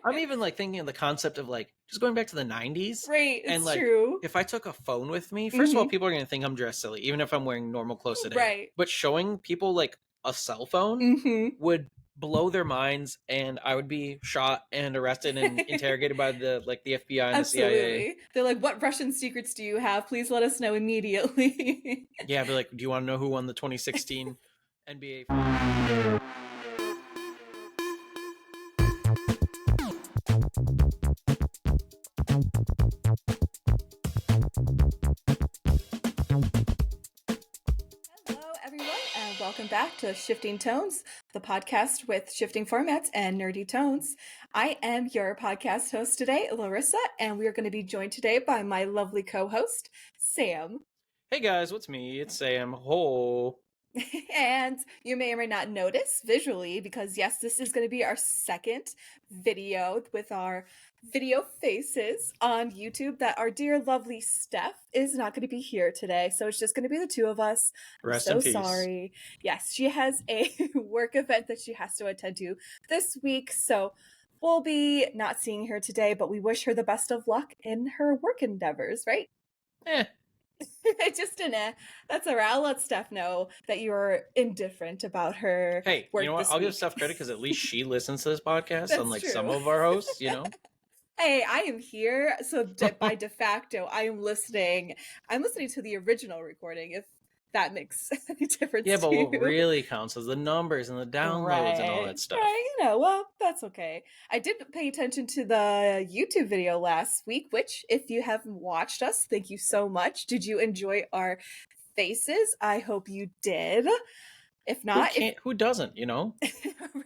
I'm even like thinking of the concept of like just going back to the 90s. Right, And it's like, true. if I took a phone with me, first of all, Hmm. people are going to think I'm dressed silly, even if I'm wearing normal clothes today. Right. But showing people like a cell phone Hmm. would blow their minds, and I would be shot and arrested and interrogated by the FBI and the CIA. Absolutely. They're like, what Russian secrets do you have? Please let us know immediately. Yeah, I'd be like, do you want to know who won the 2016 NBA? Hello, everyone, and welcome back to Shifting Tones, the podcast with shifting formats and nerdy tones. I am your podcast host today, Larissa, and we are going to be joined today by my lovely co-host, Sam. Hey guys, what's me? It's Sam. Ho. And you may or may not notice visually, because yes, this is going to be our second video with our video faces on YouTube, that our dear lovely Steph is not going to be here today. So it's just going to be the two of us. I'm Rest so in peace. sorry. Yes, she has a work event that she has to attend to this week. So we'll be not seeing her today, but we wish her the best of luck in her work endeavors, right? Eh. Just an that's all right. I'll let Steph know that you're indifferent about her Hey, work you know what? this I'll give week. Steph credit because at least she listens to this podcast, That's unlike true. some of our hosts, you know? Hey, I am here, so by de facto, I am listening. I'm listening to the original recording, if that makes any difference Yeah, but to what you. really counts is the numbers and the downloads and all that stuff. Right, well, that's okay. I did pay attention to the YouTube video last week, which, if you haven't watched us, thank you so much. Did you enjoy our faces? I hope you did. If not, Who doesn't, you know?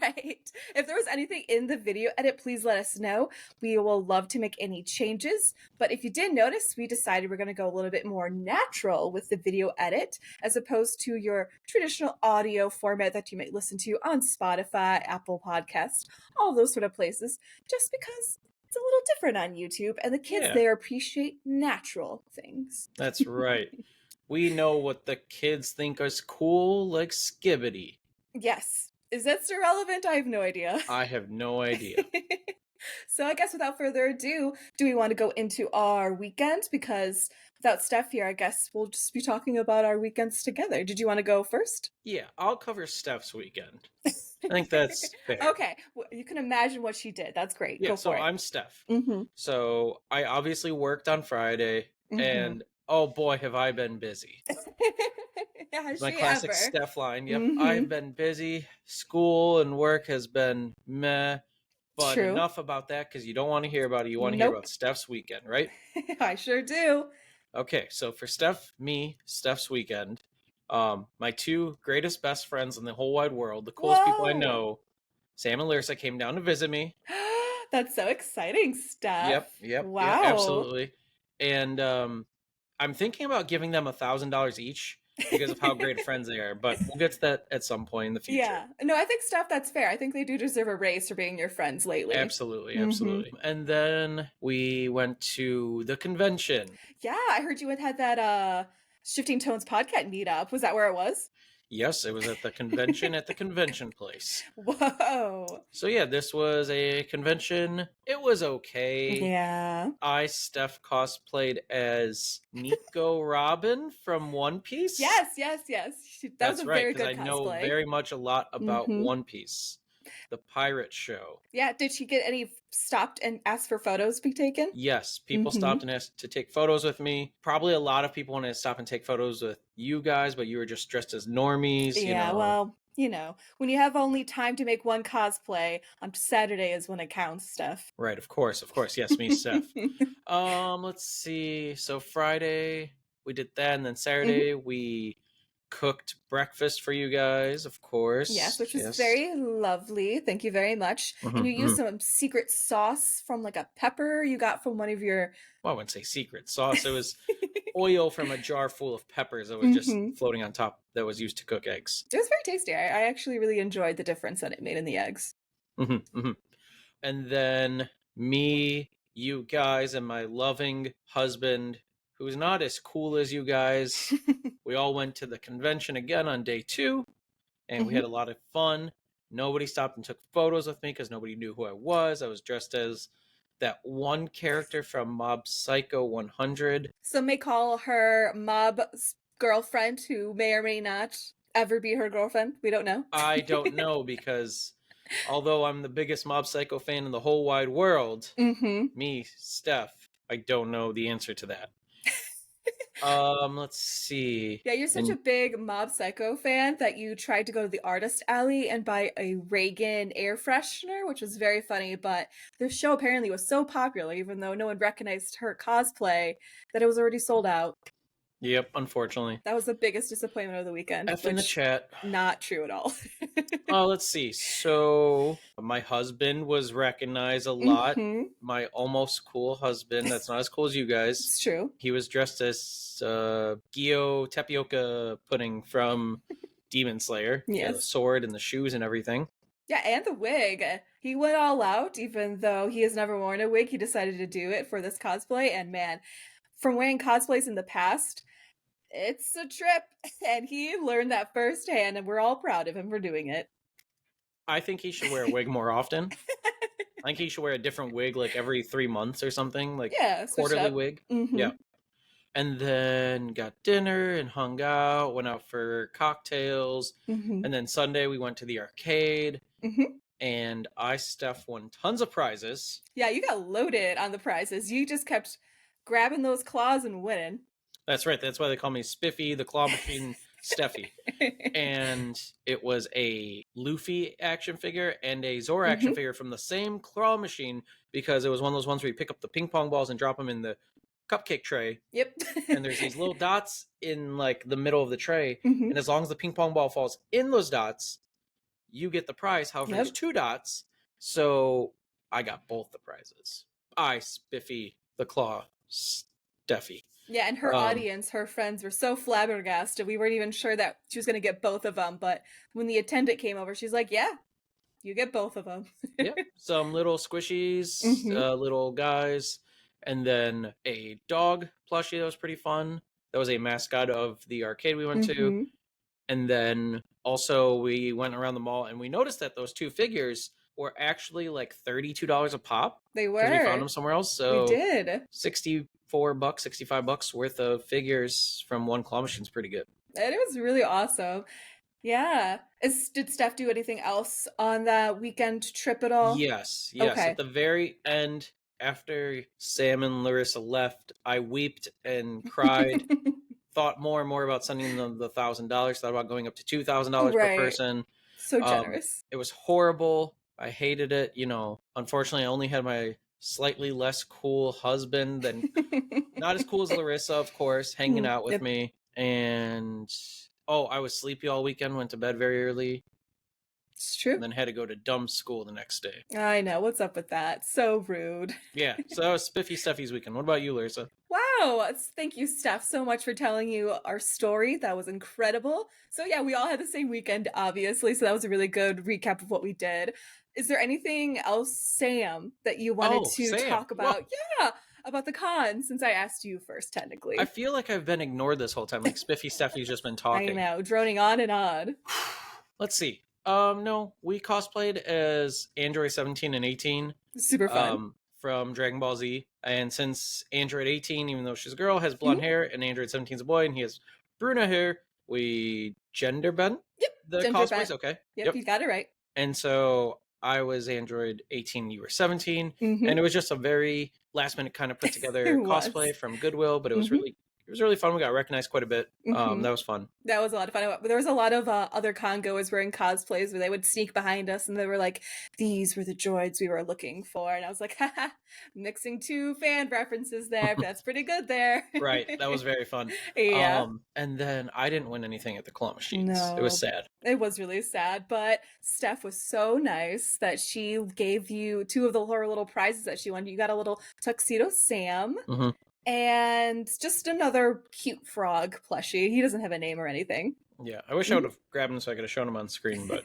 right. If there was anything in the video edit, please let us know. We will love to make any changes. But if you did notice, we decided we're going to go a little bit more natural with the video edit, as opposed to your traditional audio format that you might listen to on Spotify, Apple Podcasts, all those sort of places, just because it's a little different on YouTube, and the kids there appreciate natural things. That's right. We know what the kids think is cool, like Skibbity. Yes. Is that still relevant? I have no idea. I have no idea. So I guess without further ado, do we want to go into our weekend? Because without Steph here, I guess we'll just be talking about our weekends together. Did you want to go first? Yeah, I'll cover Steph's weekend. I think that's fair. Okay, well, you can imagine what she did. That's great. Yeah, Go for it. I'm Steph. Mm-hmm. So I obviously worked on Friday, and oh boy, have I been busy. My classic Steph line. Yep, I've been busy. School and work has been meh. But True. enough about that, because you don't want to hear about it. You want to hear about Steph's weekend, right? I sure do. Okay, so for Steph's weekend, my two greatest best friends in the whole wide world, the coolest people I know, Sam and Lorissa, came down to visit me. That's so exciting, Steph. Yep. Wow. Yeah, absolutely. And I'm thinking about giving them $1,000 each because of how great friends they are. But we'll get to that at some point in the future. Yeah. No, I think, Steph, that's fair. I think they do deserve a raise for being your friends lately. Absolutely. And then we went to the convention. Yeah, I heard you had that Shifting Tones podcast meetup. Was that where it was? Yes, it was at the convention at the convention place. Whoa. So yeah, this was a convention. It was okay. Yeah. Steph cosplayed as Nico Robin from One Piece. Yes. That was a very good cosplay. I know very much a lot about One Piece, the pirate show. Yeah, did she get any stopped and asked for photos to be taken? Yes, people stopped and asked to take photos with me. Probably a lot of people wanted to stop and take photos with you guys, but you were just dressed as normies. Yeah, you know. Well, you know, when you have only time to make one cosplay, on Saturday is when it counts, Steph. Right, of course. Yes, me, Steph. Let's see. So Friday we did that, and then Saturday we cooked breakfast for you guys, of course. Yes, which was very lovely. Thank you very much. And you used some secret sauce from like a pepper you got from one of your... Well, I wouldn't say secret sauce. It was oil from a jar full of peppers that was just floating on top that was used to cook eggs. It was very tasty. I actually really enjoyed the difference that it made in the eggs. And then me, you guys, and my loving husband, who's not as cool as you guys, we all went to the convention again on day 2, and we had a lot of fun. Nobody stopped and took photos with me because nobody knew who I was. I was dressed as that one character from Mob Psycho 100. Some may call her Mob girlfriend, who may or may not ever be her girlfriend. We don't know. I don't know, because although I'm the biggest Mob Psycho fan in the whole wide world, me, Steph, I don't know the answer to that. Let's see. Yeah, you're such a big Mob Psycho fan that you tried to go to the artist alley and buy a Reagan air freshener, which was very funny, but the show apparently was so popular, even though no one recognized her cosplay, that it was already sold out. Yep, unfortunately. That was the biggest disappointment of the weekend. F in the chat. Not true at all. Let's see. So my husband was recognized a lot. My almost cool husband. That's not as cool as you guys. It's true. He was dressed as Gyo tapioca pudding from Demon Slayer. Yes. The sword and the shoes and everything. Yeah, and the wig. He went all out, even though he has never worn a wig. He decided to do it for this cosplay. And man, from wearing cosplays in the past, it's a trip. And he learned that firsthand, and we're all proud of him for doing it. I think he should wear a wig more often. I think he should wear a different wig like every 3 months or something. Like, yeah, quarterly wig. Yeah. And then got dinner and hung out, went out for cocktails. And then Sunday we went to the arcade. And Steph, won tons of prizes. Yeah, you got loaded on the prizes. You just kept grabbing those claws and winning. That's right. That's why they call me Spiffy, the claw machine Steffi. And it was a Luffy action figure and a Zora action figure from the same claw machine, because it was one of those ones where you pick up the ping pong balls and drop them in the cupcake tray. Yep. And there's these little dots in like the middle of the tray. And as long as the ping pong ball falls in those dots, you get the prize. However, there's 2 dots. So I got both the prizes. Spiffy, the claw Steffi. Yeah, and her audience, her friends, were so flabbergasted. We weren't even sure that she was going to get both of them. But when the attendant came over, she's like, yeah, you get both of them. Yep. Some little squishies, little guys, and then a dog plushie that was pretty fun. That was a mascot of the arcade we went to. And then also we went around the mall and we noticed that those 2 figures were actually like $32 a pop. They were. We found them somewhere else. So we did. $64, $65 worth of figures from one claw machine is pretty good. And it was really awesome. Yeah. Did Steph do anything else on that weekend trip at all? Yes. Okay. At the very end, after Sam and Lorissa left, I wept and cried. Thought more and more about sending them the $1,000. Thought about going up to $2,000 per person. So generous. It was horrible. I hated it. You know, unfortunately, I only had my slightly less cool husband, than not as cool as Lorissa, of course, hanging out with me. And I was sleepy all weekend. Went to bed very early. It's true. And then had to go to dumb school the next day. I know. What's up with that? So rude. Yeah. So that was Spiffy Steffi's weekend. What about you, Larissa? Wow. Thank you, Steph, so much for telling you our story. That was incredible. So yeah, we all had the same weekend, obviously. So that was a really good recap of what we did. Is there anything else, Sam, that you wanted to talk about? Whoa. Yeah. About the con, since I asked you first, technically. I feel like I've been ignored this whole time. Like Spiffy Steffi's just been talking. I know. Droning on and on. Let's see. No, we cosplayed as Android 17 and 18. Super fun. From Dragon Ball Z. And since Android 18, even though she's a girl, has blonde hair, and Android 17 is a boy, and he has brunette hair, we gender bent the cosplays. Okay. Yep, you got it right. And so I was Android 18, you were 17. And it was just a very last minute kind of put together cosplay from Goodwill, but it was really fun. We got recognized quite a bit. That was fun. That was a lot of fun. There was a lot of other con-goers wearing cosplays where they would sneak behind us and they were like, these were the droids we were looking for. And I was like, haha, mixing 2 fan references there, but that's pretty good there. Right. That was very fun. Yeah. And then I didn't win anything at the claw machines. No, it was sad. It was really sad, but Steph was so nice that she gave you 2 of her little prizes that she won. You got a little tuxedo Sam. And just another cute frog plushie. He doesn't have a name or anything. Yeah, I wish I would have grabbed him so I could have shown him on screen, but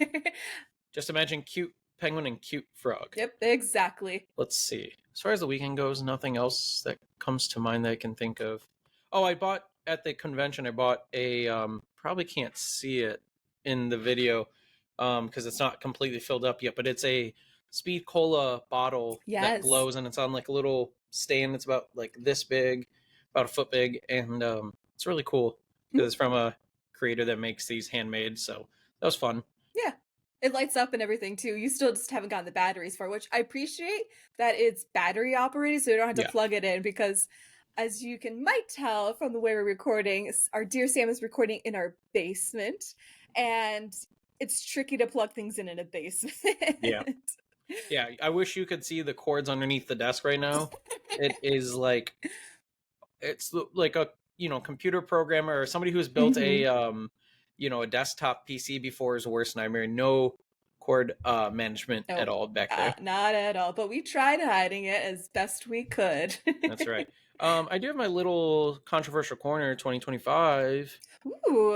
just imagine cute penguin and cute frog. Yep, exactly. Let's see. As far as the weekend goes, nothing else that comes to mind that I can think of. Oh, I bought at the convention, I bought a, probably can't see it in the video, because it's not completely filled up yet, but it's a speed cola bottle that Yes. glows, and it's on like a little stand. It's about like this big, about a foot big, and it's really cool because it's from a creator that makes these handmade. So that was fun. Yeah. It lights up and everything too. You still just haven't gotten the batteries for, which I appreciate that it's battery operated, so you don't have to Yeah. plug it in because as you might tell from the way we're recording, our dear Sam is recording in our basement and it's tricky to plug things in a basement. Yeah. Yeah. I wish you could see the cords underneath the desk right now. It is like it's like a computer programmer or somebody who's built Mhm. a a desktop PC before is worst nightmare. No cord management at Nope. all back there. Not at all. But we tried hiding it as best we could. That's right. I do have my little controversial corner 2025. Ooh.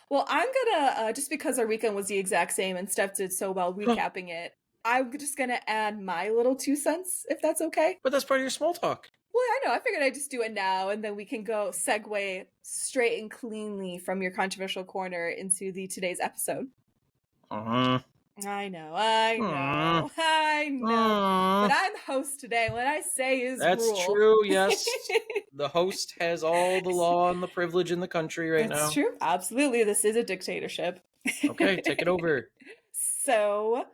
Well, I'm gonna just because our weekend was the exact same and Steph did so well recapping it, I'm just gonna add my little 2 cents, if that's okay. But that's part of your small talk. Well, I know. I figured I'd just do it now, and then we can go segue straight and cleanly from your controversial corner into the today's episode. Uh-huh. I know, Uh-huh. I know. But I'm host today. What I say is That's rule. true, yes. The host has all the law and the privilege in the country right That's now. true. Absolutely. This is a dictatorship. Okay, take it over. So,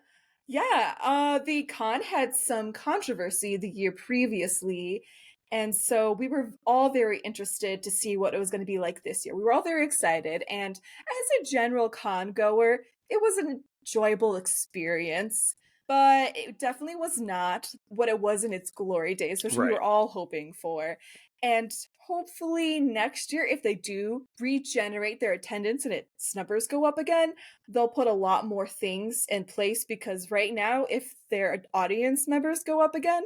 yeah, the con had some controversy the year previously. And so we were all very interested to see what it was going to be like this year. We were all very excited. And as a general con goer, it was an enjoyable experience, but it definitely was not what it was in its glory days, which we Right. were all hoping for. And hopefully next year, if they do regenerate their attendance and its numbers go up again, they'll put a lot more things in place because right now, if their audience members go up again,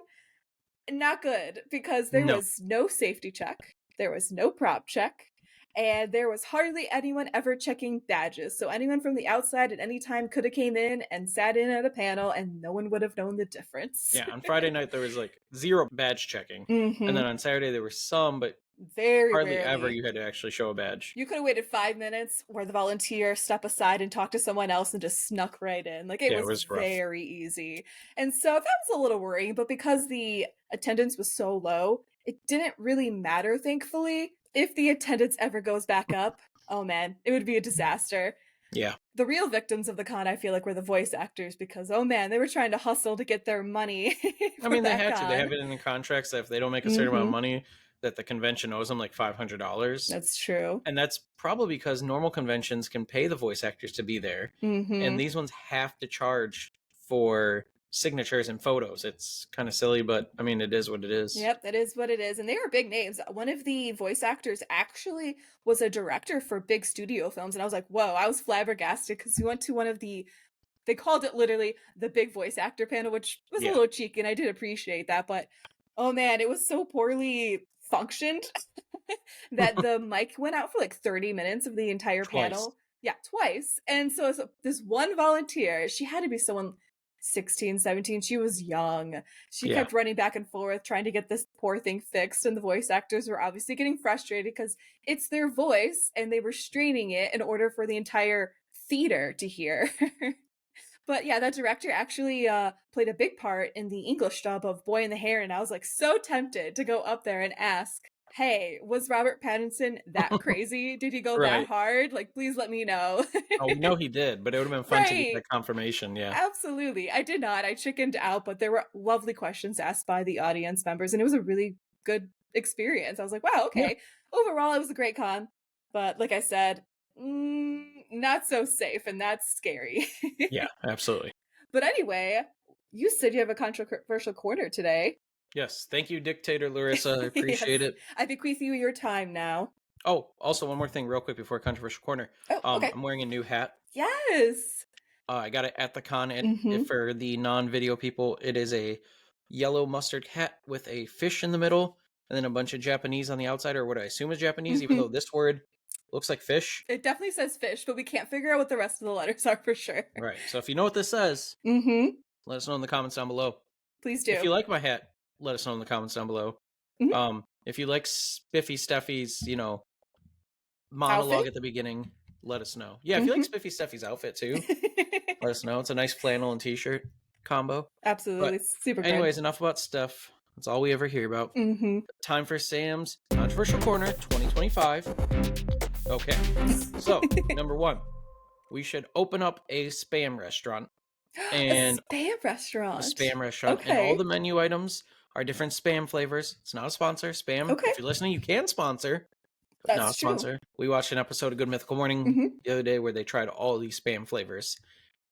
not good because there No. was no safety check, there was no prop check, and there was hardly anyone ever checking badges. So anyone from the outside at any time could have came in and sat in at a panel and no one would have known the difference. Yeah, on Friday night there was like zero badge checking. And then on Saturday there was some, but Very hardly ever rarely. you had to actually show a badge. You could have waited 5 minutes where the volunteer step aside and talk to someone else and just snuck right in. Like it Yeah, it was was rough. very easy. And so that was a little worrying, but because the attendance was so low, it didn't really matter, thankfully. If the attendance ever goes back up, oh man, it would be a disaster. Yeah. The real victims of the con, I feel like, were the voice actors because, oh man, they were trying to hustle to get their money for I mean, they that had to. They con. have it in the contracts that if they don't make a certain amount of money, that the convention owes them like $500. That's true. And that's probably because normal conventions can pay the voice actors to be there. And these ones have to charge for signatures and photos. It's kind of silly, but I mean, it is what it is. Yep, that is what it is. And they were big names. One of the voice actors actually was a director for big studio films. And I was like, whoa, I was flabbergasted because we went to one of they called it literally the big voice actor panel, which was a little cheeky. And I did appreciate that. But oh man, it was so poorly functioned that the mic went out for like 30 minutes of the entire panel. Yeah, twice. And so this one volunteer, she had to be someone 16, 17. She was young. She kept running back and forth trying to get this poor thing fixed. And the voice actors were obviously getting frustrated because it's their voice and they were straining it in order for the entire theater to hear. But yeah, that director actually played a big part in the English dub of Boy in the Hair. And I was like so tempted to go up there and ask, hey, was Robert Pattinson that crazy? Did he go that hard? Like, please let me know. Oh, we know he did, but it would have been fun to get that confirmation. Yeah. Absolutely. I did not. I chickened out, but there were lovely questions asked by the audience members, and it was a really good experience. I was like, wow, okay. Yeah. Overall, it was a great con. But like I said, not so safe, and that's scary. Yeah, absolutely. But anyway, you said you have a controversial corner today. Yes. Thank you, Dictator Lorissa. I appreciate it. I bequeath you your time now. Oh, also one more thing real quick before controversial corner. Oh, okay. I'm wearing a new hat. Yes. I got it at the con, and for the non-video people, it is a yellow mustard hat with a fish in the middle and then a bunch of Japanese on the outside, or what I assume is Japanese, even though this word looks like fish. It definitely says fish, but we can't figure out what the rest of the letters are for sure. Right. So if you know what this says, let us know in the comments down below. Please do. If you like my hat, let us know in the comments down below. If you like Spiffy Steffi's, monologue at the beginning, let us know. Yeah, if you like Spiffy Steffi's outfit too, let us know. It's a nice flannel and t-shirt combo. Absolutely. But Super good. anyways, enough about Steph. That's all we ever hear about. Time for Sam's Controversial Corner 2025. Okay. So, number 1, we should open up a spam restaurant. And A spam restaurant. a spam restaurant. And all the menu items are different spam flavors. It's not a sponsor. Spam, Okay. if you're listening, you can sponsor. But That's not a sponsor. true. We watched an episode of Good Mythical Morning the other day where they tried all these spam flavors.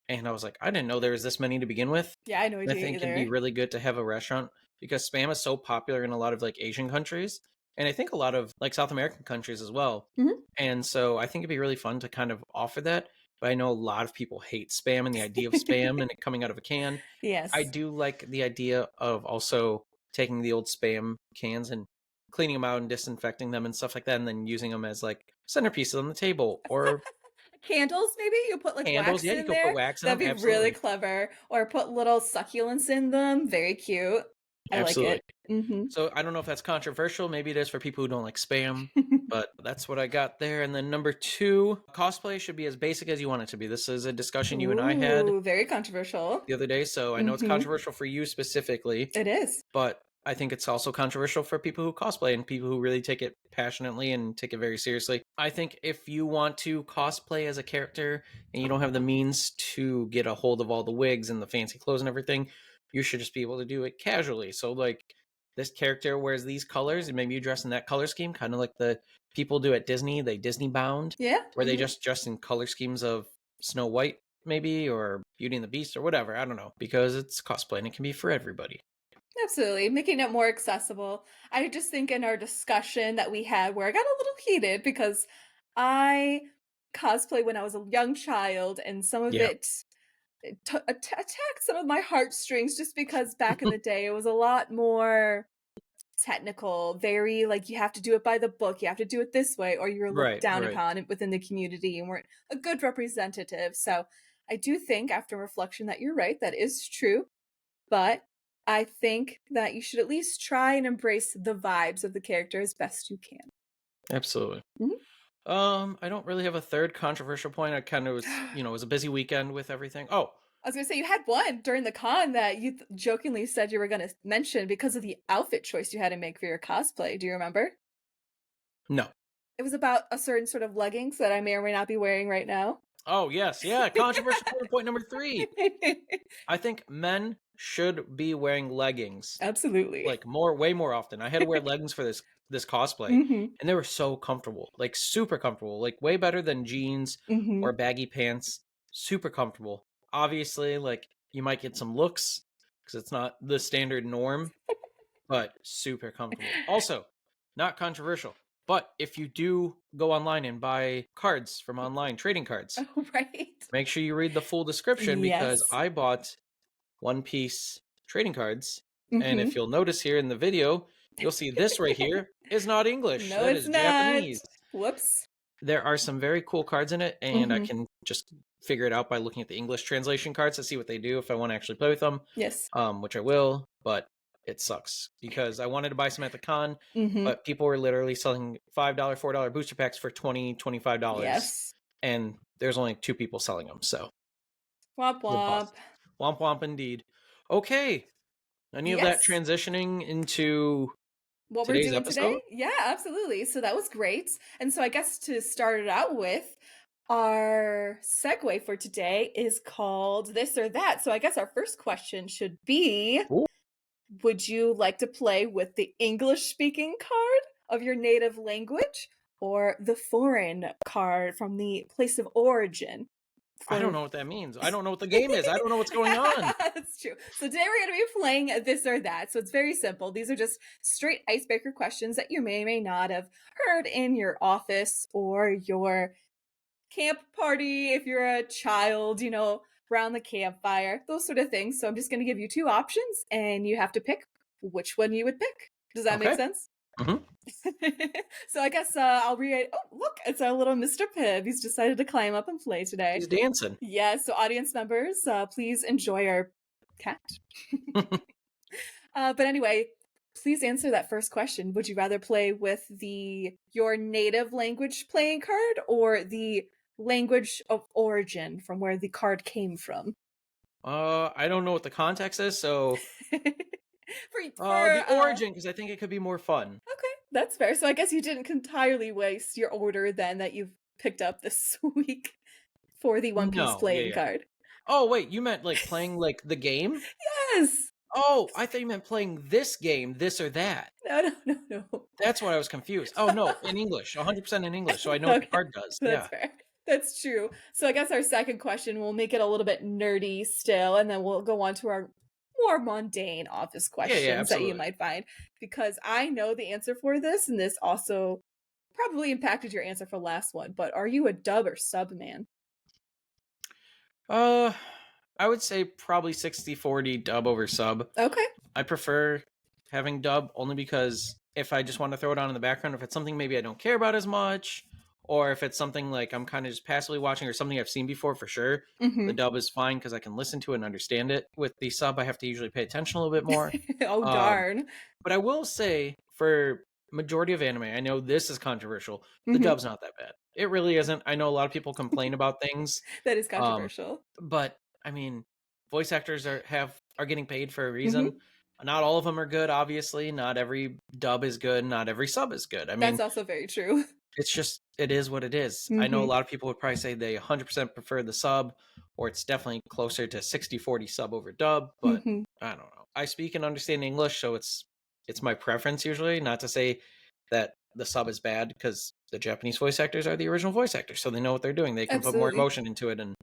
And I was like, I didn't know there was this many to begin with. Yeah, I know And I think it'd be really good to have a restaurant because spam is so popular in a lot of like Asian countries. And I think a lot of like South American countries as well. And so I think it'd be really fun to kind of offer that. But I know a lot of people hate spam and the idea of spam and it coming out of a can. Yes. I do like the idea of also taking the old spam cans and cleaning them out and disinfecting them and stuff like that, and then using them as like centerpieces on the table or candles. Maybe you put like candles. wax Yeah, you in could there. put wax in That'd them. be really clever. Or put little succulents in them. Very cute. I like it. So I don't know if that's controversial. Maybe it is for people who don't like spam, but that's what I got there. And then number 2, cosplay should be as basic as you want it to be. This is a discussion you and I had very controversial the other day. So I know it's controversial for you specifically. It is. But I think it's also controversial for people who cosplay and people who really take it passionately and take it very seriously. I think if you want to cosplay as a character and you don't have the means to get a hold of all the wigs and the fancy clothes and everything, you should just be able to do it casually. So like this character wears these colors and maybe you dress in that color scheme, kind of like the people do at Disney, they Disney bound. Yeah. Where they just dress in color schemes of Snow White maybe, or Beauty and the Beast or whatever. I don't know, because it's cosplay and it can be for everybody. Absolutely, making it more accessible. I just think in our discussion that we had where I got a little heated because I cosplayed when I was a young child and some of it attacked some of my heartstrings just because back in the day it was a lot more technical, very like you have to do it by the book, you have to do it this way, or you're looked down upon within the community and weren't a good representative. So I do think after reflection that you're right, that is true. But I think that you should at least try and embrace the vibes of the character as best you can. Absolutely. I don't really have a third controversial point. I kind of was, it was a busy weekend with everything. Oh, I was gonna say you had one during the con that you jokingly said you were gonna mention because of the outfit choice you had to make for your cosplay. Do you remember? No. It was about a certain sort of leggings that I may or may not be wearing right now. Oh, yes. Yeah. Controversial point number 3. I think men should be wearing leggings. Absolutely. Like way more often. I had to wear leggings for this cosplay and they were so comfortable, like super comfortable, like way better than jeans or baggy pants. Super comfortable. Obviously, like you might get some looks because it's not the standard norm, but super comfortable. Also, not controversial. But if you do go online and buy cards from online, trading cards, make sure you read the full description because I bought One Piece trading cards. And if you'll notice here in the video, you'll see this right here is not English. No, that it's is not. Japanese. Whoops. There are some very cool cards in it, and I can just figure it out by looking at the English translation cards to see what they do if I want to actually play with them. Yes. Which I will, but it sucks because I wanted to buy some at the con, but people were literally selling $5, $4 booster packs for $20, $25. Yes. And there's only 2 people selling them, so. Womp womp. Womp womp indeed. Okay. Any of that transitioning into what today's we're doing episode? Today? Yeah, absolutely. So that was great. And so I guess to start it out with, our segue for today is called This or That. So I guess our first question should be, would you like to play with the English-speaking card of your native language or the foreign card from the place of origin? I don't know what that means. I don't know what the game is. I don't know what's going on. That's true. So today we're going to be playing This or That. So it's very simple. These are just straight icebreaker questions that you may or may not have heard in your office or your camp party if you're a child, around the campfire, those sort of things. So I'm just going to give you 2 options and you have to pick which one you would pick. Does that make sense? So I guess I'll read. Oh, look, it's our little Mr. Pibb. He's decided to climb up and play today. He's dancing. Yeah, so audience members, please enjoy our cat. But anyway, please answer that first question. Would you rather play with your native language playing card or the language of origin from where the card came from. I don't know what the context is, so For the origin, because I think it could be more fun. okay, that's fair. So I guess you didn't entirely waste your order then that you've picked up this week for the One Piece No, yeah, playing yeah. card. Oh wait, you meant like playing like the game? Yes. Oh, I thought you meant playing this game, this or that. No, no, no, no. That's why I was confused. Oh no, in English, 100% in English, so I know what the Okay, card does. that's Yeah, fair. That's true. So I guess our second question, we'll make it a little bit nerdy still, and then we'll go on to our more mundane office yeah, yeah, questions that you absolutely. might find, because I know the answer for this, and this also probably impacted your answer for last one. But are you a dub or sub man? Uh, I would say probably 60-40 dub over sub. Okay. I prefer having dub only because if I just want to throw it on in the background, if it's something maybe I don't care about as much, or if it's something like I'm kind of just passively watching or something I've seen before, for sure, the Mm-hmm. dub is fine because I can listen to it and understand it. With the sub, I have to usually pay attention a little bit more. Oh Um, darn. but I will say for majority of anime, I know this is controversial. The Mm-hmm. dub's not that bad. It really isn't. I know a lot of people complain about things, That is um, controversial. but I mean, voice actors are getting paid for a Mm-hmm. reason. Not all of them are good, obviously. Not every dub is good. Not every sub is good. I That's mean, also very true. it's just it is what it is. I know a Mm-hmm. lot of people would probably say they 100% prefer the sub, or it's definitely closer to 60-40 sub over dub. But Mm-hmm. I don't know. I speak and understand English, so it's my preference usually. Not to say that the sub is bad because the Japanese voice actors are the original voice actors, so they know what they're doing. They can put more Absolutely. emotion into it and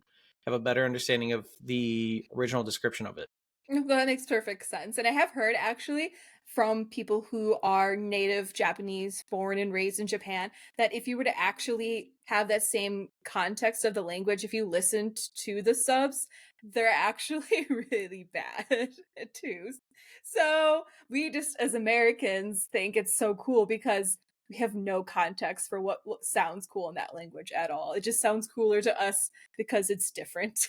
have a better understanding of the original description of it. No, that makes perfect sense. And I have heard actually from people who are native Japanese, born and raised in Japan, that if you were to actually have that same context of the language, if you listened to the subs, they're actually really bad too. So we just, as Americans, think it's so cool because we have no context for what sounds cool in that language at all. It just sounds cooler to us because it's different.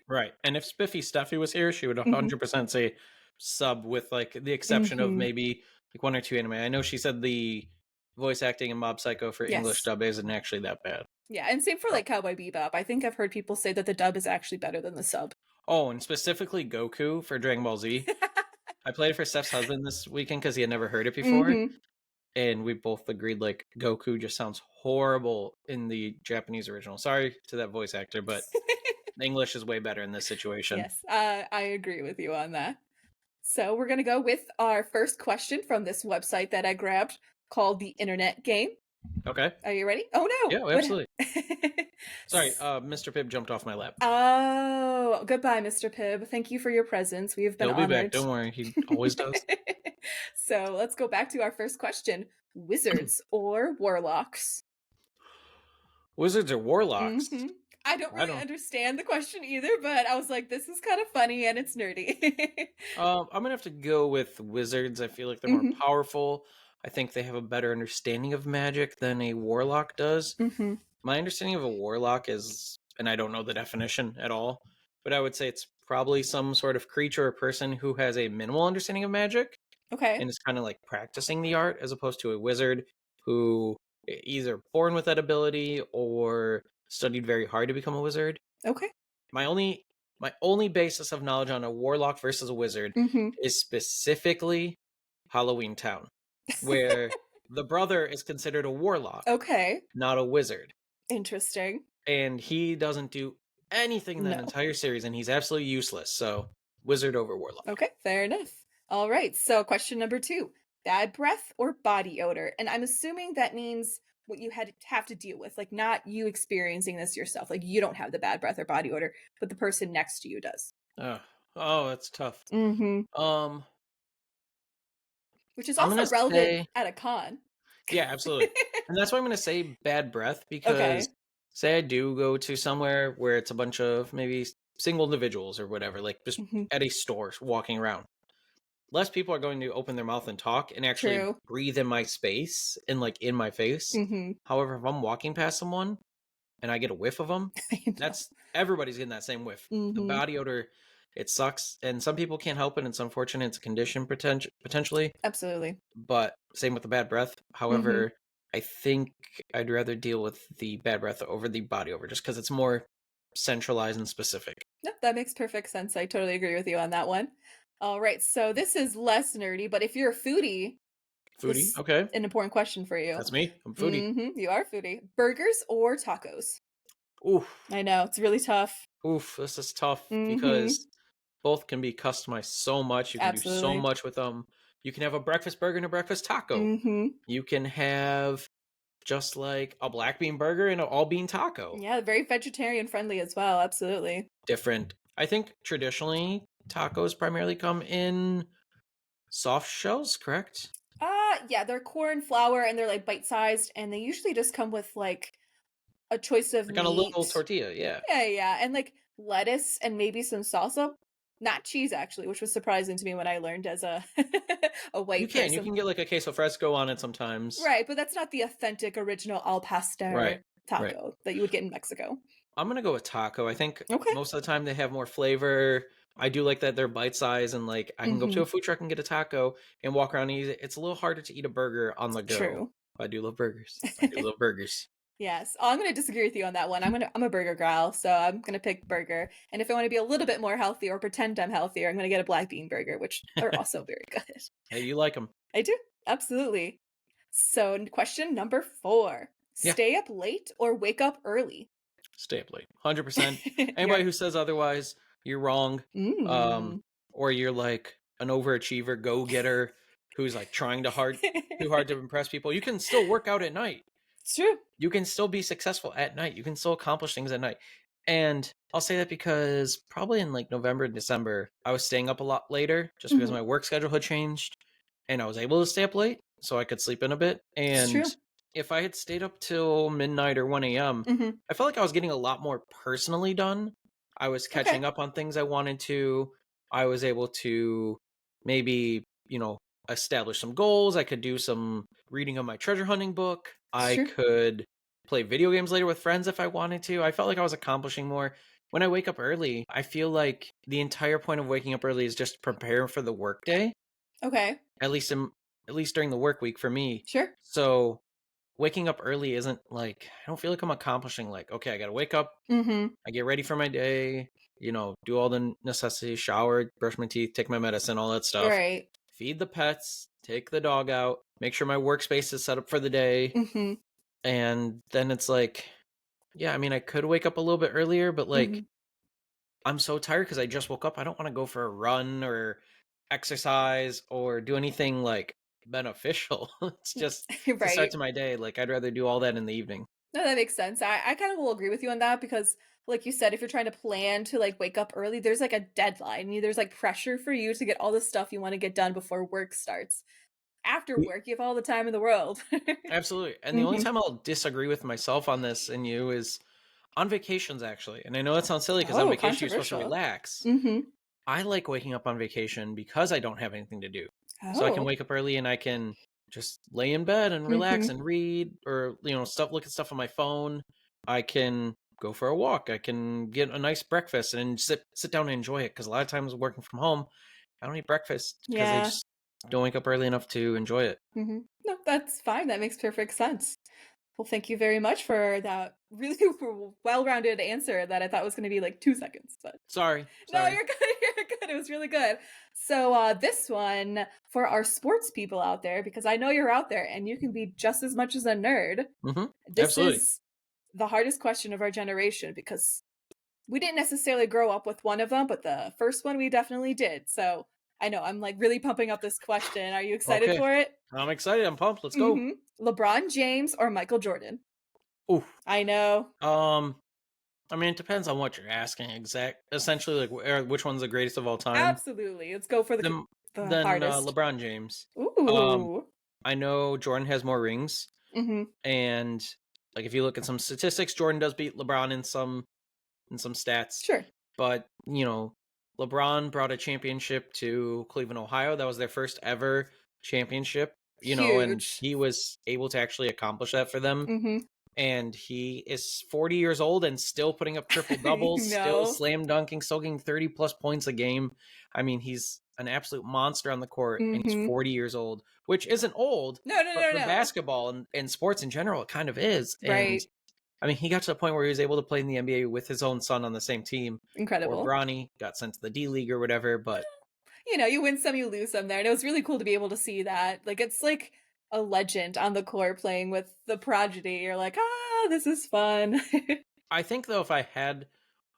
Right. And if Spiffy Steffi was here, she would Hmm. 100% say sub with like the exception of Hmm. maybe like one or two anime. I know she said the voice acting in Mob Psycho for English Yes. dub isn't actually that bad. Yeah, and same for So. like Cowboy Bebop. I think I've heard people say that the dub is actually better than the sub. Oh, and specifically Goku for Dragon Ball Z. I played it for Steph's husband this weekend because he had never heard it before. Hmm. And we both agreed like Goku just sounds horrible in the Japanese original. Sorry to that voice actor, but the English is way better in this situation. Yes, I agree with you on that. So we're gonna go with our first question from this website that I grabbed called the Internet Game. Okay. Are you ready? Oh no! Yeah, What? absolutely. Sorry, Mr. Pibb jumped off my lap. Oh, goodbye, Mr. Pibb. Thank you for your presence. We have been He'll be back. honored. Don't worry. He always does. So let's go back to our first question: wizards or warlocks? Wizards or warlocks? Mhm. I don't I really don't. understand the question either, but I was like, this is kind of funny and it's nerdy. I'm gonna have to go with wizards. I feel like they're more Mhm. powerful. I think they have a better understanding of magic than a warlock does. Mhm. My understanding of a warlock is, and I don't know the definition at all, but I would say it's probably some sort of creature or person who has a minimal understanding of magic Okay. and is kind of like practicing the art, as opposed to a wizard who either born with that ability or studied very hard to become a wizard. Okay. My only my only basis of knowledge on a warlock versus a wizard Mhm. is specifically Halloween Town, where the brother is considered a warlock, Okay. not a wizard, Interesting. and he doesn't do anything in that No. entire series, and he's absolutely useless. So, wizard over warlock. Okay, fair enough. All right. So, question number 2. Bad breath or body odor? And I'm assuming that means what you have to deal with, like not you experiencing this yourself. Like you don't have the bad breath or body odor, but the person next to you does. Oh, oh, that's tough. Mhm. Um, Which is I'm also gonna relevant say, at a con. yeah, absolutely, and that's why I'm gonna say bad breath because Okay. say I do go to somewhere where it's a bunch of maybe single individuals or whatever, like just Mhm. at a store walking around. Less people are going to open their mouth and talk and actually True. breathe in my space and like in my face. Mhm. However, if I'm walking past someone and I get a whiff of them, I know. that's everybody's getting that same whiff. The Mhm. body odor, it sucks, and some people can't help it. It's unfortunate. It's a condition potentially, Absolutely. but same with the bad breath. Mhm. However, I think I'd rather deal with the bad breath over the body odor just because it's more centralized and specific. Yep, that makes perfect sense. I totally agree with you on that one. All right, so this is less nerdy, but if you're a foodie, this Foodie, is okay. an important question for you. That's me. I'm foodie. You are a foodie. Burgers or tacos? Oof. I know, it's really tough. Oof. This is tough Mhm. because both can be customized so much. You can do so Absolutely. much with them. You can have a breakfast burger and a breakfast taco. Mhm. You can have just like a black bean burger and an all bean taco. Yeah, very vegetarian friendly as well, absolutely. Different. I think traditionally tacos primarily come in soft shells, correct? Yeah, they're corn flour and they're like bite-sized and they usually just come with like a choice of Like on a little meat. tortilla, yeah. Yeah, yeah, and like lettuce and maybe some salsa. Not cheese actually, which was surprising to me when I learned as a a You white can. You person. can get like a queso fresco on it sometimes. Right, but that's not the authentic original al Right. pastor Right. taco that you would get in Mexico. I'm gonna go with taco. I think Okay. most of the time they have more flavor. I do like that they're bite size and like I can go to Mhm. a food truck and get a taco and walk around and eat it. It's a little harder to eat a burger on the go. True. I do love burgers. I do love burgers. Yes. Oh, I'm gonna disagree with you on that one. I'm a burger gal, so I'm gonna pick burger. And if I want to be a little bit more healthy or pretend I'm healthier, I'm gonna get a black bean burger, which are also very good. Hey, you like them? I do. Absolutely. So, question number 4. Yeah. Stay up late or wake up early? Stay up late. 100%. You're Anybody who says otherwise, you're wrong. Um, mm. or you're like an overachiever, go getter who's like trying to hard too hard to impress people. You can still work out at night. It's true. You can still be successful at night. You can still accomplish things at night. And I'll say that because probably in like November and December, I was staying up a lot later just because Mhm. my work schedule had changed and I was able to stay up late so I could sleep in a bit. It's And true. if I had stayed up till midnight or 1 a.m., Mhm. I felt like I was getting a lot more personally done. I was Okay. catching up on things I wanted to. I was able to maybe, establish some goals. I could do some reading of my treasure hunting book. It's I true. could play video games later with friends if I wanted to. I felt like I was accomplishing more. When I wake up early, I feel like the entire point of waking up early is just to prepare for the workday, Okay. at least at least during the work week for me. Sure. So waking up early isn't like I don't feel like I'm accomplishing like, okay, I got to wake up, Mhm. I get ready for my day, do all the necessities, shower, brush my teeth, take my medicine, all that stuff. Right. Feed the pets, take the dog out, make sure my workspace is set up for the day, Mhm. and then it's like, yeah, I mean, I could wake up a little bit earlier, but like, Mhm. I'm so tired because I just woke up. I don't want to go for a run or exercise or do anything like beneficial. It's just to start Right. to my day. Like, I'd rather do all that in the evening. No, that makes sense. I kind of will agree with you on that because, like you said, if you're trying to plan to like wake up early, there's like a deadline. There's like pressure for you to get all the stuff you want to get done before work starts. After Y- work, you have all the time in the world. Absolutely. And the only Mhm. time I'll disagree with myself on this and you is on vacations, actually. And I know that sounds silly because on Oh, vacation, you're supposed to controversial. relax. Mhm. I like waking up on vacation because I don't have anything to do. So I can Oh. wake up early and I can just lay in bed and relax Mhm. and read or look at stuff on my phone. I can go for a walk. I can get a nice breakfast and sit down and enjoy it cuz a lot of times working from home, I don't eat breakfast cuz I Yeah. just don't wake up early enough to enjoy it. Mhm. No, that's fine. That makes perfect sense. Well, thank you very much for that really well-rounded answer that I thought was going to be like 2 seconds, but Sorry. no, Sorry. you're good. You're good. It was really good. So, this one for our sports people out there, because I know you're out there and you can be just as much as a nerd. Mhm. This Absolutely. is the hardest question of our generation because we didn't necessarily grow up with one of them, but the first one we definitely did. So, I know I'm like really pumping up this question. Are you excited Okay. for it? I'm excited. I'm pumped. Let's go. LeBron James or Michael Jordan? Ooh. I know. Um I mean, it depends on what you're asking. Essentially, like which one's the greatest of all time? Absolutely. Let's go for Then, the then hardest. LeBron James. Um, Ooh. I know Jordan has more rings, Mhm. and like if you look at some statistics, Jordan does beat LeBron in some stats. Sure. But LeBron brought a championship to Cleveland, Ohio. That was their first ever championship. And Huge. he was able to actually accomplish that for them. Mhm. And he is 40 years old and still putting up triple I doubles, still know. slam dunking, still getting 30 plus points a game. I mean, he's an absolute monster on the court, and he's Mm-hmm. 40 years old, which isn't old, No, no, but no, for no. basketball and sports in general, it kind of is. And Right. I mean, he got to the point where he was able to play in the NBA with his own son on the same team. Or Incredible. Bronny got sent to the D League or whatever, but You know, you win some, you lose some there. And it was really cool to be able to see that. Like, it's like a legend on the court playing with the prodigy. You're like, ah, this is fun. I think though, if I had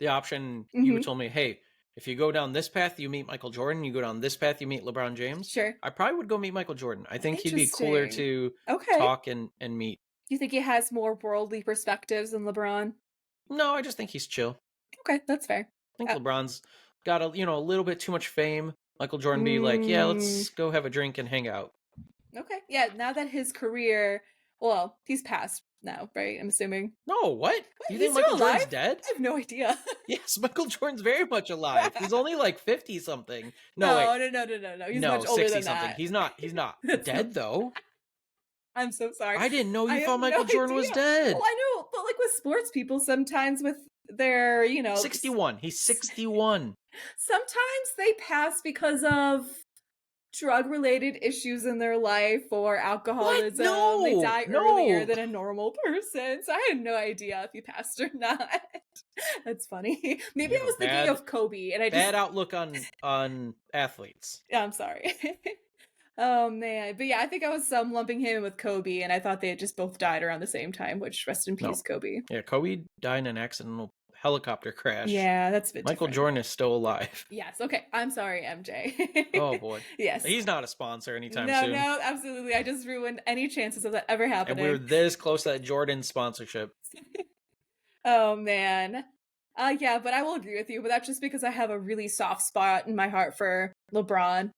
the option, you Mm-hmm. told me, hey, if you go down this path, you meet Michael Jordan. You go down this path, you meet LeBron James. Sure. I probably would go meet Michael Jordan. I think he'd be cooler Interesting. to Okay. talk and meet. You think he has more worldly perspectives than LeBron? No, I just think he's chill. Okay, that's fair. I think Uh, LeBron's got a little bit too much fame. Michael Jordan be like, yeah, mm, let's go have a drink and hang out. okay. Yeah, now that his career, well, he's passed now, right? I'm assuming. No, what? Wait, You he's think still Michael alive? Jordan's dead? I have no idea. Yes, Michael Jordan's very much alive. He's only like 50 something. No, wait. No, no, no, no, no, no. He's No, much older 60 than something. that. He's not That's so, dead though. I'm so sorry. I didn't know I you have thought no Michael Jordan was idea. dead. Well, I know, but like with sports people, sometimes with their, 61. He's 61. sometimes they pass because of drug related issues in their life or alcoholism. No, they die no. earlier than a normal person. So I had no idea if he passed or not. That's funny. Maybe You I have was a thinking of Kobe and I just bad outlook on athletes. yeah, I'm sorry. Oh man. But yeah, I think I was lumping him with Kobe and I thought they had just both died around the same time, which rest in peace, No. Kobe. Yeah, Kobe died in an accidental helicopter crash. Yeah, that's a bit Michael different. Jordan is still alive. Yes, okay. I'm sorry, MJ. Oh boy. Yes. He's not a sponsor anytime No, soon. no, absolutely. I just ruined any chances of that ever happening. And we were this close to that Jordan sponsorship. Oh man. Yeah, but I will agree with you, but that's just because I have a really soft spot in my heart for LeBron.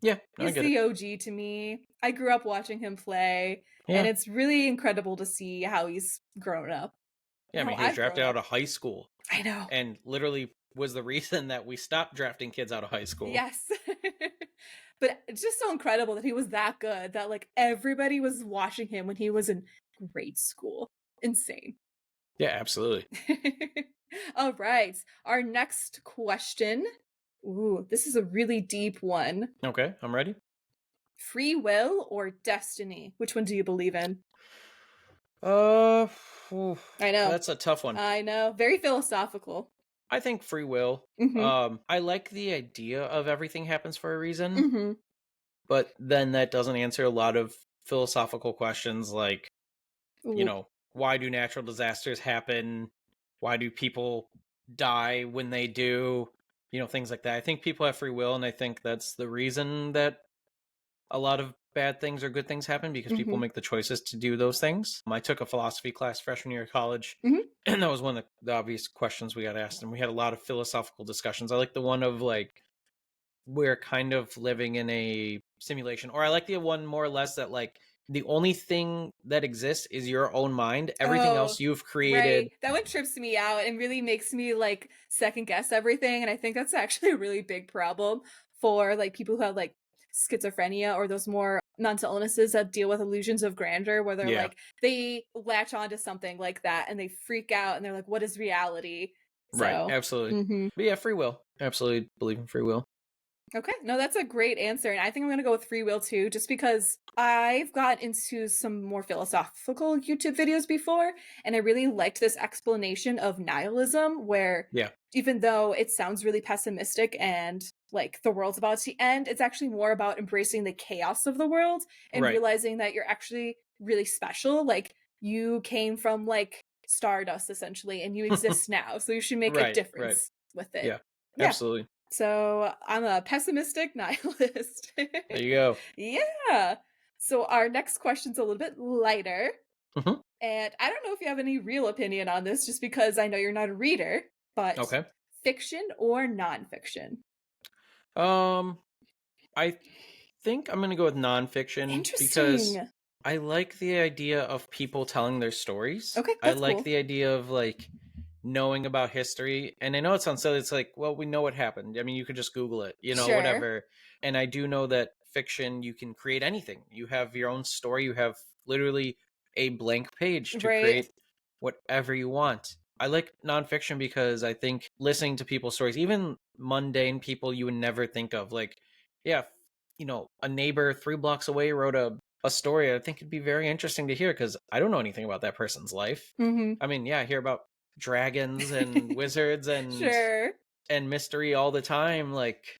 Yeah, I He's get the it. OG to me. I grew up watching him play, Yeah. and it's really incredible to see how he's grown up. Yeah, I mean, he was drafted out of high school. I know. And literally was the reason that we stopped drafting kids out of high school. Yes. But it's just so incredible that he was that good that like everybody was watching him when he was in grade school. Insane. Yeah, absolutely. All right. Our next question. Ooh, this is a really deep one. Okay, I'm ready. Free will or destiny? Which one do you believe in? I know. That's a tough one. I know. Very philosophical. I think free will. Mm-hmm. I like the idea of everything happens for a reason, Mm-hmm. but then that doesn't answer a lot of philosophical questions like, Ooh. why do natural disasters happen? Why do people die when they do? Things like that. I think people have free will, and I think that's the reason that a lot of bad things or good things happen, because people Mm-hmm. make the choices to do those things. I took a philosophy class freshman year of college, Mhm. and that was one of the obvious questions we got asked, and we had a lot of philosophical discussions. I like the one of like, we're kind of living in a simulation, or I like the one more or less that like the only thing that exists is your own mind. Everything else you've created. Right. That one trips me out and really makes me like second guess everything. And I think that's actually a really big problem for like people who have like schizophrenia or those more mental illnesses that deal with illusions of grandeur, where they're Yeah. like, they latch onto something like that and they freak out and they're like, what is reality? Right, So, absolutely. mhm. But yeah, free will. Absolutely believe in free will. Okay, no, that's a great answer. And I think I'm going to go with free will too, just because I've got into some more philosophical YouTube videos before, and I really liked this explanation of nihilism, where Yeah. even though it sounds really pessimistic and like the world's about to end, it's actually more about embracing the chaos of the world and Right. realizing that you're actually really special. Like you came from like stardust essentially, and you exist now. So you should make a Right, difference with it. Yeah, absolutely. So I'm a pessimistic nihilist. There you go. Yeah. So our next question's a little bit lighter. Mhm. And I don't know if you have any real opinion on this, just because I know you're not a reader, but Okay. fiction or nonfiction? I think I'm gonna go with nonfiction because Interesting. I like the idea of people telling their stories. Okay, I that's like cool. the idea of like knowing about history. And I know it sounds silly. It's like, well, we know what happened. I mean, you could just Google it, Sure. whatever. And I do know that fiction, you can create anything. You have your own story. You have literally a blank page to Right. create whatever you want. I like nonfiction because I think listening to people's stories, even mundane people you would never think of, like yeah, a neighbor 3 blocks away wrote a story, I think it'd be very interesting to hear because I don't know anything about that person's life. Mm-hmm. I mean, yeah, I hear about dragons and wizards Sure. and mystery all the time. Like,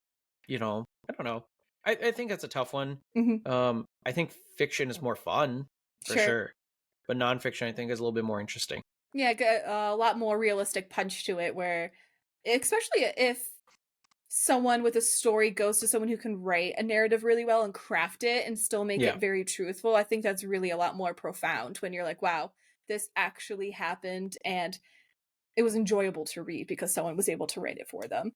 I don't know. I think that's a tough one. Mm-hmm. I think fiction is more fun for Sure. sure, but nonfiction I think is a little bit more interesting. Yeah, a lot more realistic punch to it, where especially if someone with a story goes to someone who can write a narrative really well and craft it and still make Yeah, it very truthful. I think that's really a lot more profound when you're like, wow, this actually happened and it was enjoyable to read because someone was able to write it for them.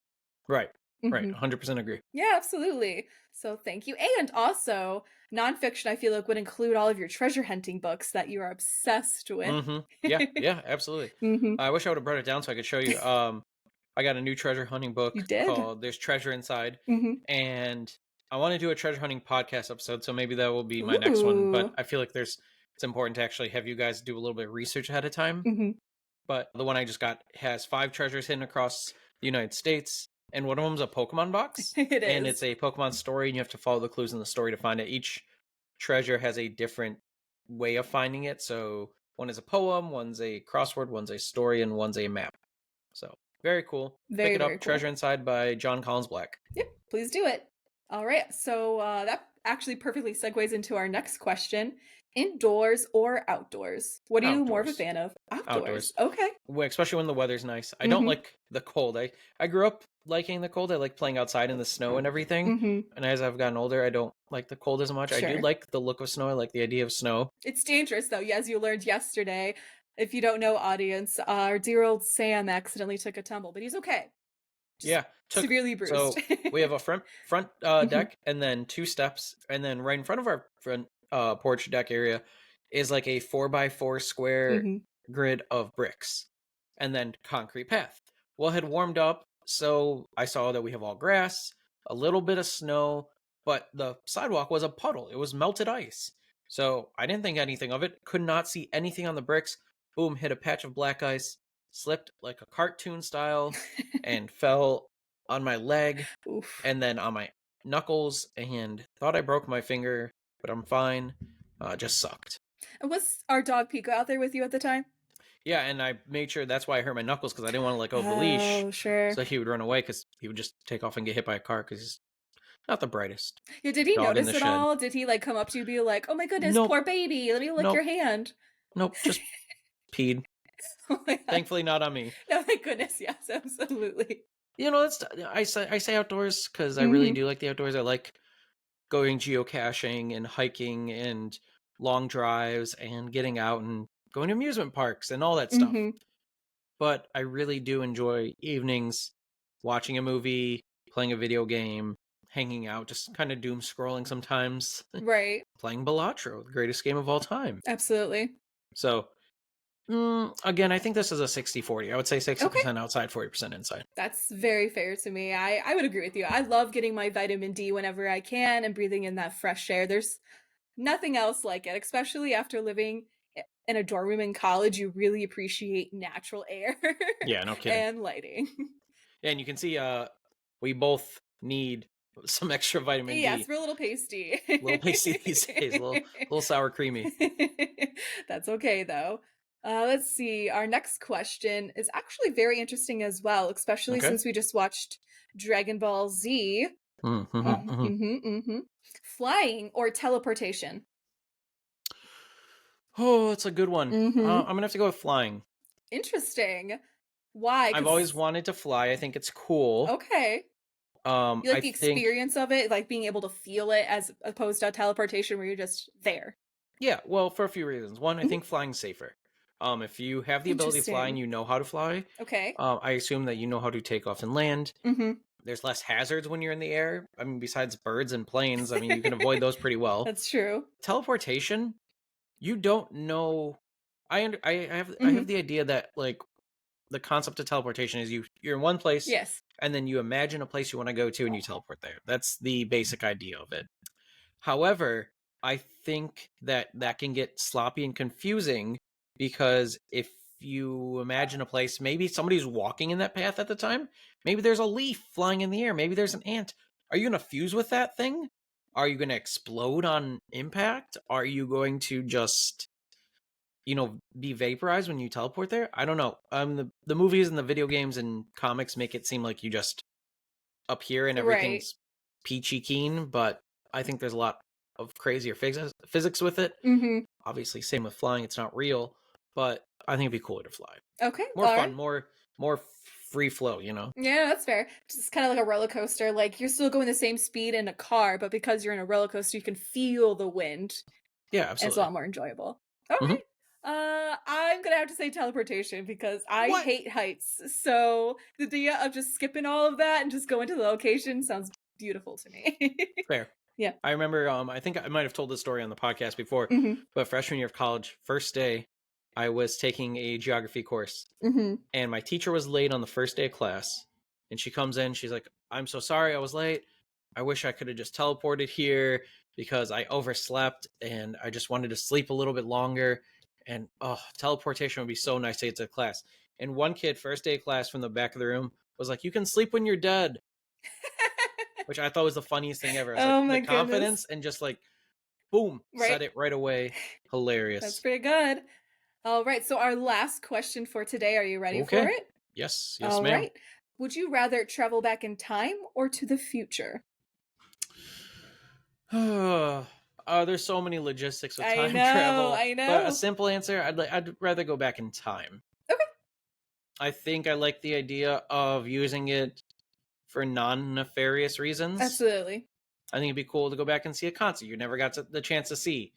right, right, Mhm. 100% agree. Yeah, absolutely. So thank you. And also, nonfiction, I feel like would include all of your treasure hunting books that you are obsessed with. Yeah, yeah, absolutely. hmm I wish I would have brought it down so I could show you. I got a new treasure hunting You book did. called "There's Treasure Inside," hmm and I want to do a treasure hunting podcast episode, so maybe that will be my next one. But Ooh. I feel like it's important to actually have you guys do a little bit of research ahead of time. hmm But the one I just got has 5 treasures hidden across the United States, and one of them's a Pokemon box, It and is. it's a Pokemon story, and you have to follow the clues in the story to find it. Each treasure has a different way of finding it. So one is a poem, one's a crossword, one's a story, and one's a map. So very cool. Pick Very, it very up. cool. Treasure Inside by John Collins Black. Yep, please do it. All right. So that actually perfectly segues into our next question. Indoors or outdoors? What are you more of a Outdoors. fan of? Outdoors. Outdoors. Okay. Especially when the weather's nice. I don't Mm-hmm. like the cold. I grew up liking the cold. I like playing outside in the snow and everything. Mm-hmm. And as I've gotten older, I don't like the cold as much. I do Sure. like the look of snow. I like the idea of snow. It's dangerous though, as you learned yesterday. If you don't know, audience, our dear old Sam accidentally took a tumble, but he's okay. Just Yeah, severely bruised. so we have a front hmm deck and then 2 steps, and then right in front of our front porch deck area is like a 4x4 square hmm grid of bricks, and then concrete path. Well, it had warmed up, so I saw that we have all grass, a little bit of snow, but the sidewalk was a puddle. It was melted ice. So I didn't think anything of it. Could not see anything on the bricks. Boom, hit a patch of black ice, slipped like a cartoon style and fell on my leg Oof. and then on my knuckles and thought I broke my finger, but I'm fine. Just sucked. And was our dog Pico out there with you at the time? Yeah, and I made sure that's why I hurt my knuckles because I didn't want to let go of the leash Oh, sure. so he would run away because he would just take off and get hit by a car because he's not the brightest Yeah, did he dog in notice the it shed. all? Did he like come up to you and be like, "Oh my goodness, Nope, poor baby. Let me lick your nope, hand." nope, just peed. Oh my god. Thankfully, not on me. No, thank goodness. Yes, absolutely. That's I say outdoors because I really hmm do like the outdoors. I like going geocaching and hiking and long drives and getting out and going to amusement parks and all that stuff. hmm But I really do enjoy evenings watching a movie, playing a video game, hanging out, just kind of doom scrolling sometimes, Right. playing Balatro, the greatest game of all time. Absolutely. So, again, I think this is a 60-40. I would say Okay. 60% outside, 40% inside. That's very fair to me. I would agree with you. I love getting my vitamin D whenever I can and breathing in that fresh air. There's nothing else like it, especially after living in a dorm room in college. You really appreciate natural air Yeah, no kidding. and lighting. And you can see we both need some extra vitamin Yes, D. we're a little pasty. Little pasty these days, a little sour creamy. That's okay though. Let's see. Our next question is actually very interesting as well, especially Okay. since we just watched Dragon Ball Z. Mm-hmm, mm-hmm. Flying or teleportation? Oh, that's a good one. Mm-hmm. I'm gonna have to go with flying. Interesting. Why? I've always Because wanted to fly. I think it's cool. okay, you like I the think, experience of it, like being able to feel it, as opposed to teleportation where you're just there. yeah, well, for a few reasons. One, I Mhm. think flying's safer. If you have the ability to fly and Interesting. you know how to fly, Okay. I assume that you know how to take off and land. Mm-hmm. There's less hazards when you're in the air. I mean, besides birds and planes, I mean, you can avoid those pretty well. That's true. Teleportation, you don't know. I Mm-hmm. have the idea that like the concept of teleportation is you're in one place Yes. and then you imagine a place you want to go to and you teleport there. That's the basic idea of it. However, I think that that can get sloppy and confusing because if you imagine a place, maybe somebody's walking in that path at the time, maybe there's a leaf flying in the air, maybe there's an ant. are you going to fuse with that thing? Are you going to explode on impact? Are you going to just, be vaporized when you teleport there? I don't know. The movies and the video games and comics make it seem like you just appear and Right. everything's peachy keen, but I think there's a lot of crazier physics with it. Mm-hmm. Obviously, same with flying; it's not real, but I think it'd be cooler to fly. Okay. More All fun, right. more free flow. Yeah, that's fair. Just kind of like a roller coaster. Like you're still going the same speed in a car, but because you're in a roller coaster, you can feel the wind, Yeah, and it's a absolutely. lot more enjoyable. All Hmm. right. I'm gonna have to say teleportation because I What? hate heights. So the idea of just skipping all of that and just going to the location sounds beautiful to me. Fair. Yeah. I remember. I think I might have told this story on the podcast before, Mm-hmm. but freshman year of college, first day, I was taking a geography course, Mm-hmm. and my teacher was late on the first day of class, and she comes in, she's like, I'm so sorry I was late. I wish I could have just teleported here because I overslept and I just wanted to sleep a little bit longer, and teleportation would be so nice to get to class. And one kid, first day of class, from the back of the room was like, you can sleep when you're dead, which I thought was the funniest thing ever. I was like, Oh the my goodness. confidence and just like, boom, Right. said it right away. That's Hilarious. pretty good. All right. So our last question for today. Are you ready for Okay. it? Yes, All ma'am. right. Would you rather travel back in time or to the future? There's so many logistics with I time know. travel, I but a know. simple answer, I'd rather go back in time. Okay. I think I like the idea of using it for non-nefarious reasons. Absolutely. I think it'd be cool to go back and see a concert you never got the chance to see,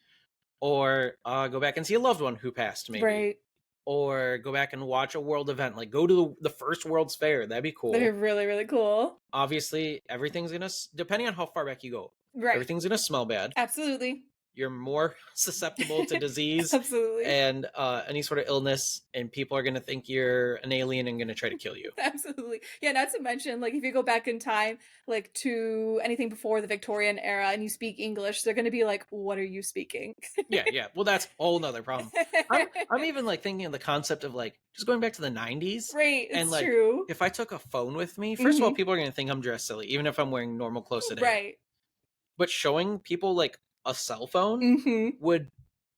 or go back and see a loved one who passed, maybe, Right. or go back and watch a world event, like go to the first World's Fair. That'd be They're cool. really, really cool. Obviously, everything's gonna, depending on how far back you go, Right. everything's gonna smell bad. Absolutely. You're more susceptible to disease Absolutely. and any sort of illness, and people are going to think you're an alien and going to try to kill you. Absolutely. Yeah, not to mention, like, if you go back in time, like, to anything before the Victorian era and you speak English, they're gonna be like, what are you speaking? Yeah. Well, that's a whole nother problem. I'm even like thinking of the concept of like just going back to the 90s, Right, and it's like true. if I took a phone with me, first of all, Mhm. people are going to think I'm dressed silly, even if I'm wearing normal clothes today. Right. But showing people like a cell phone Mhm. would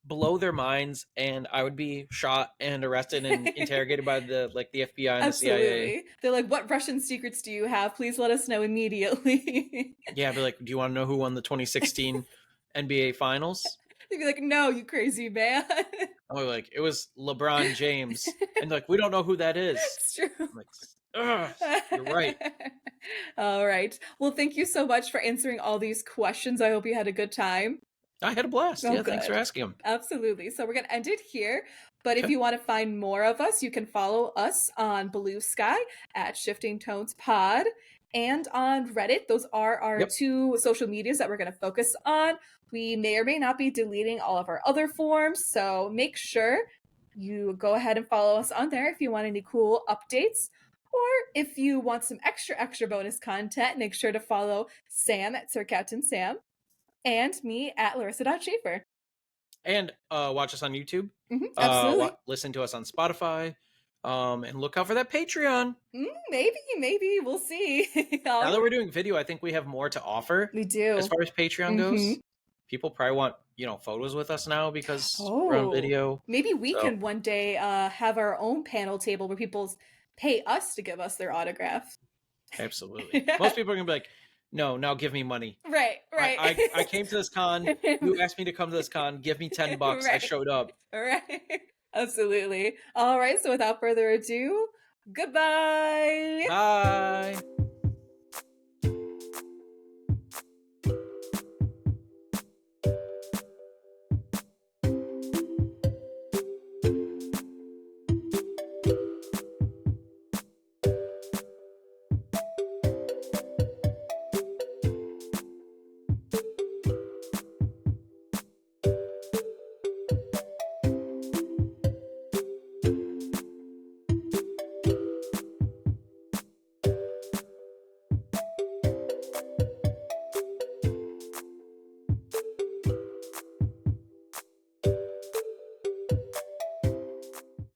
blow their minds, and I would be shot and arrested and interrogated by the FBI and the CIA. Absolutely. They're like, "What Russian secrets do you have? Please let us know immediately." Yeah, I'd be like, do you want to know who won the 2016 NBA Finals? They'd be like, "No, you crazy man." Oh, like it was LeBron James, and like we don't know who that is. It's true. I'm like, ugh, you're right. All right. Well, thank you so much for answering all these questions. I hope you had a good time. I had a blast. Oh, Yeah, thanks for good. asking him. Absolutely. So we're going to end it here. But if Okay. you want to find more of us, you can follow us on Blue Sky at Shifting Tones Pod and on Reddit. Those are our Yep. two social medias that we're going to focus on. We may or may not be deleting all of our other forms, so make sure you go ahead and follow us on there if you want any cool updates. Or if you want some extra bonus content, make sure to follow Sam at Sir Captain Sam and me at Larissa.Schaefer. And watch us on YouTube. Absolutely. Listen to us on Spotify. And look out for that Patreon. Maybe. We'll see. Now that we're doing video, I think we have more to offer We do. as far as Patreon goes. People probably want, photos with us now because we're on video. Maybe we can one day have our own panel table where people pay us to give us their autograph. Absolutely. Most people are gonna be like, no, now give me money. Right. I came to this con. You asked me to come to this con. Give me $10. Right. I showed up. Right. Absolutely. All right. So without further ado, goodbye. Bye.